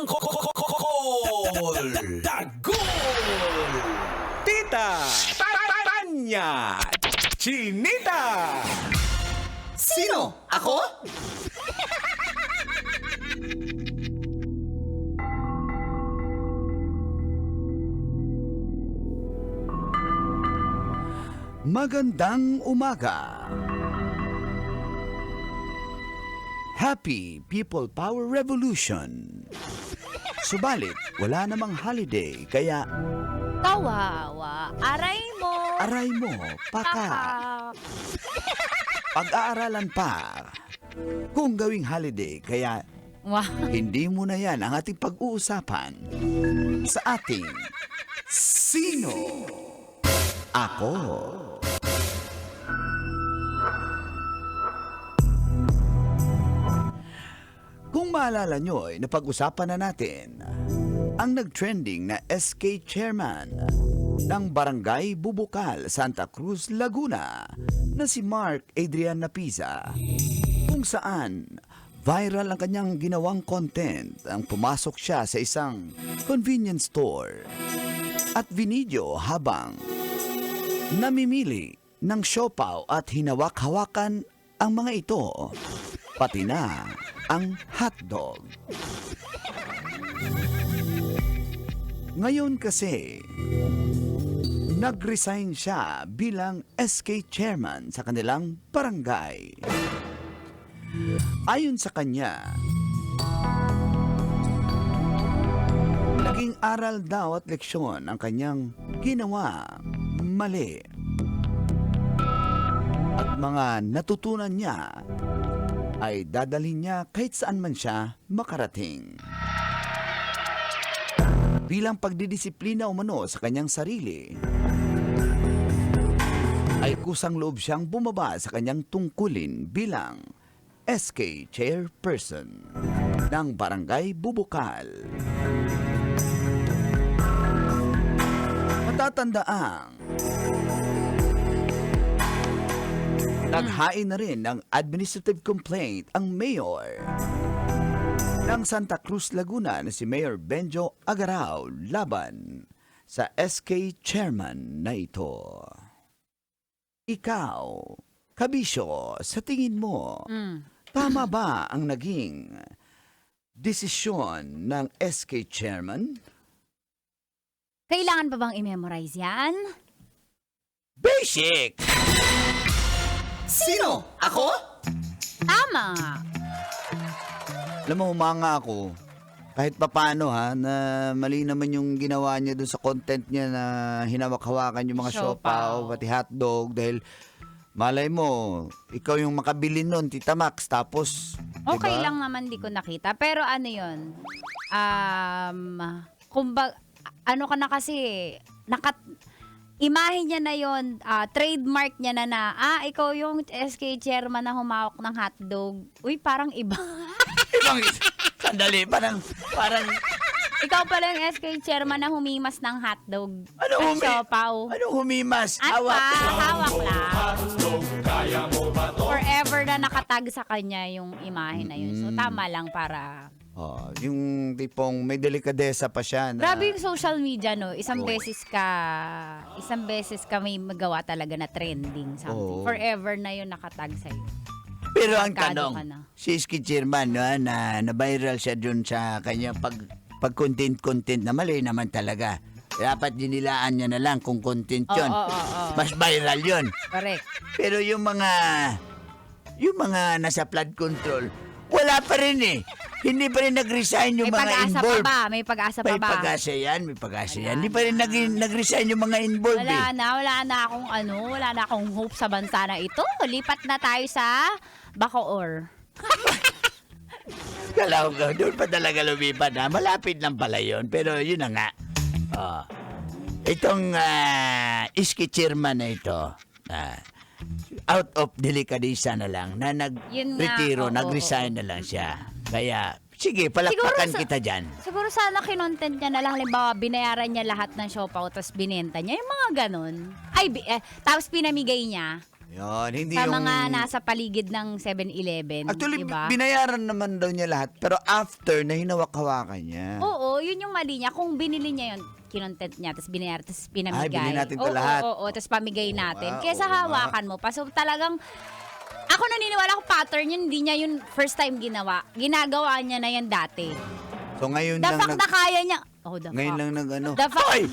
Tangkol! Tagol! Tita! Tanya! Chinita! Sino? Ako? Magandang umaga. Happy People Power Revolution. Subalit, wala namang holiday, kaya Kawawa, aray mo. aray mo, paka. Pag-aaralan pa. Kung gawing holiday, kaya Wow. hindi mo na yan ang ating pag-uusapan sa ating Sino? Ako. Kung maalala nyo, napag-usapan na natin ang nag-trending na SK Chairman ng Barangay Bubukal, Santa Cruz, Laguna na si Mark Adrian Napiza, kung saan viral ang kanyang ginawang content ang pumasok siya sa isang convenience store at vinidyo habang namimili ng siopaw at hinawak-hawakan ang mga ito, pati na ang hotdog. Ngayon kasi, nag-resign siya bilang SK Chairman sa kanilang barangay. Ayon sa kanya, naging aral daw at leksyon ang kanyang ginawa mali. At mga natutunan niya ay dadalhin niya kahit saan man siya makarating. Bilang pagdidisiplina umano sa kanyang sarili, ay kusang loob siyang bumaba sa kanyang tungkulin bilang SK Chairperson ng Barangay Bubukal. Matatandaang naghain na rin ng administrative complaint ang mayor ng Santa Cruz, Laguna na si Mayor Benjo Agarao laban sa SK Chairman na ito. Ikaw, Kabisyo, sa tingin mo, tama ba ang naging desisyon ng SK Chairman? Kailangan pa bang i-memorize yan? Basic! Sino? Ako? Tama. Alam mo, humanga ako. Kahit papano na mali naman yung ginawa niya dun sa content niya na hinawak-hawakan yung mga siopaw, pati hotdog, dahil malay mo, ikaw yung makabili nun, Tita Max, tapos, Okay diba? lang naman, di ko nakita. Pero ano yun? Ano ka na kasi, imahe niya na yon, trademark niya na, ikaw yung SK chairman na humawak ng hotdog. Uy, parang iba. Ibang, sandali, parang, Ikaw pala yung SK chairman na humimas ng hotdog. Ano siopaw. anong humimas? Hawak lang. Forever na nakatag sa kanya yung imahe na yun. So, tama lang para... Oh, yung tipong may delikadesa pa siya na... Grabe yung social media, no? Isang beses ka may magawa talaga na trending something. Oo. Forever na yun nakatag sa'yo. Pero ang Markado tanong, ka na. si SK Chairman, na-viral siya dun sa kanya pag-content na mali naman talaga. Dapat dinilaan niya na lang kung content yun. Oo. Mas viral yun. Correct. Pero yung mga nasa flood control, wala pa rin eh. Hindi pa rin nag-resign yung May mga pag-asa involved. pa ba? May pag-asa pa May ba? pag-asa yan. Wala Hindi pa rin nag-resign yung mga involved Wala eh. na akong hope sa bansa na ito. Lipat na tayo sa Bacoor. Kala ko, doon pa talaga lumipat na. Malapit lang pala yun. Pero yun na nga. Itong SK Chairman na ito, out of delicadeza na lang, na Yun nga, nag-retiro, oo, nag-resign na lang siya. Kaya, sige, palakpakan kita dyan. Siguro sana kinontent niya na lang, halimbawa, binayaran niya lahat ng siopaw, tapos binenta niya, yung mga ganon. Tapos pinamigay niya. Yun, hindi Sa yung... mga nasa paligid ng 7-Eleven. Actually, diba? binayaran naman daw niya lahat. Pero after na hinawak-hawakan niya. Oo, yun yung mali niya. Kung binili niya yun, kinontent niya, tapos binayaran, tapos pinamigay. Ay, bilhin natin to Oo, lahat. Oo, tapos pamigay natin. nga, Kesa oo nga. hawakan mo pa. So talagang, ako naniniwala ko pattern yun, hindi niya yun first time ginawa. Ginagawa niya na yan dati. So ngayon The lang... fact na kaya niya, the ngayon fact. lang nag-ano. The fact, Hoy!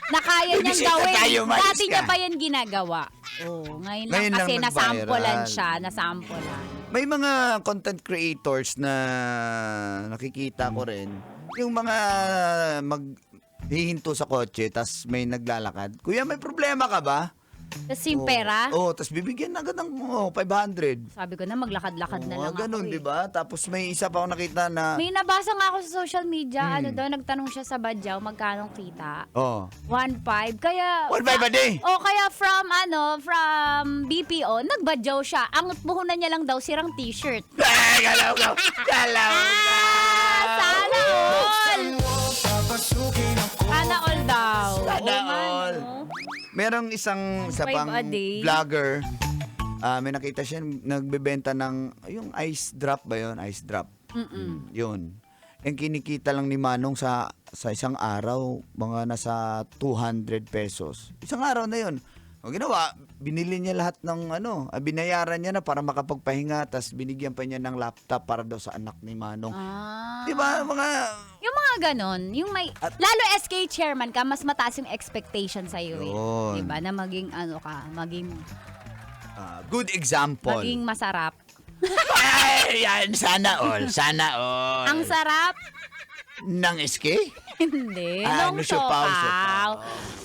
na kaya niyang Bibisita gawin. tayo, malis Dati niya ka. pa yan ginagawa. Oo, ngayon lang Ngayon lang kasi nag-viral. nasampulan siya, nasampulan. May mga content creators na nakikita ko rin. Yung mga maghihinto sa kotse, tas may naglalakad. Kuya, may problema ka ba? Tapos yung pera, Oo, tas bibigyan na agad ng 500. sabi ko na maglakad-lakad na lang Ganun, ako. di ba? Tapos may isa pa ako nakita na... May nabasa nga ako sa social media, Hmm. ano daw, nagtanong siya sa Badyaw, magkano kita? Oh. 1.5. Kaya... 1.5 a day? Kaya from BPO, nagbadyaw siya. Ang puhunan niya lang daw, sirang t-shirt. Galaw ka! Galaw ka! Sana all! Sana all daw. Sana Oo nga, all. no? Merong isang isa 5 pang a day. vlogger. May nakita siya nagbebenta ng yung ice drop ba yun? Ice drop. Yun. Yung kinikita lang ni Manong sa isang araw, mga nasa 200 pesos. Isang araw na yun. Ang ginawa, binili niya lahat ng binayaran niya na para makapagpahinga, tas binigyan pa niya ng laptop para daw sa anak ni Manong. Di ba, mga... Yung mga ganon, yung may... lalo SK chairman ka, mas mataas yung expectation sa'yo eh. Yun. Di ba? Na maging maging good example. maging masarap. Ay, yan, sana all. Sana all. Ang sarap? Ng SK? Hindi. Nung Nung siopaw. siopaw.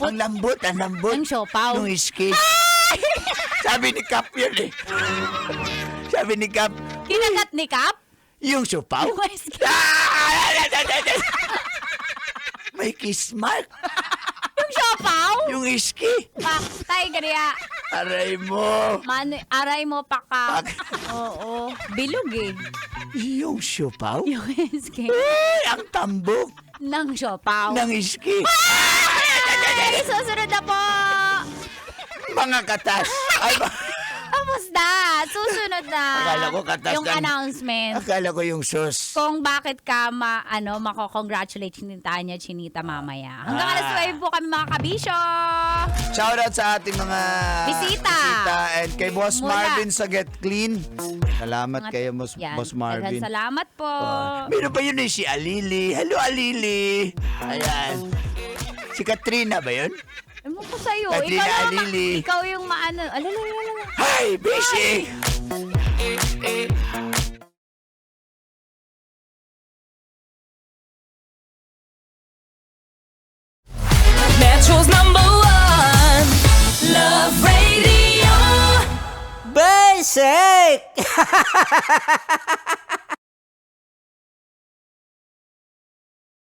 Ang lambot, ang lambot. Ang siopaw. Nung SK. Sabi ni Cap yun eh. Sabi ni Cap, Kinagat ni Kap? yung siopaw? Yung SK. May kiss mark. Yung siopaw? Yung SK. Paktay, kaya. Aray mo. Aray mo pa ka. Pak- Oo. Bilog eh. Yung siopaw? Yung SK. Ay, ang tambok Ng siopaw. ng SK. Ay, susunod na po. Mga katas. Ay, Tapos na. Susunod na. Akala ko katas yung ng- announcement. akala ko yung sus. Kung bakit ka mako-congratulate ni Tanya Chinita mamaya. Hanggang alas 9 po kami mga kabisyo. Shoutout sa ating mga Bisita. and kay Boss Mula. Marvin sa Get Clean. Salamat kayo, Yan. Boss Marvin. Daghang salamat po. Meron pa yun si Alili. Hello, Alili. Ayan. Si Katrina ba yun? Ewan ko sa'yo. Katrina Alili. Ikaw yung maano. Alala. Hi, busy! Metro's #1 Love Radio. Basic!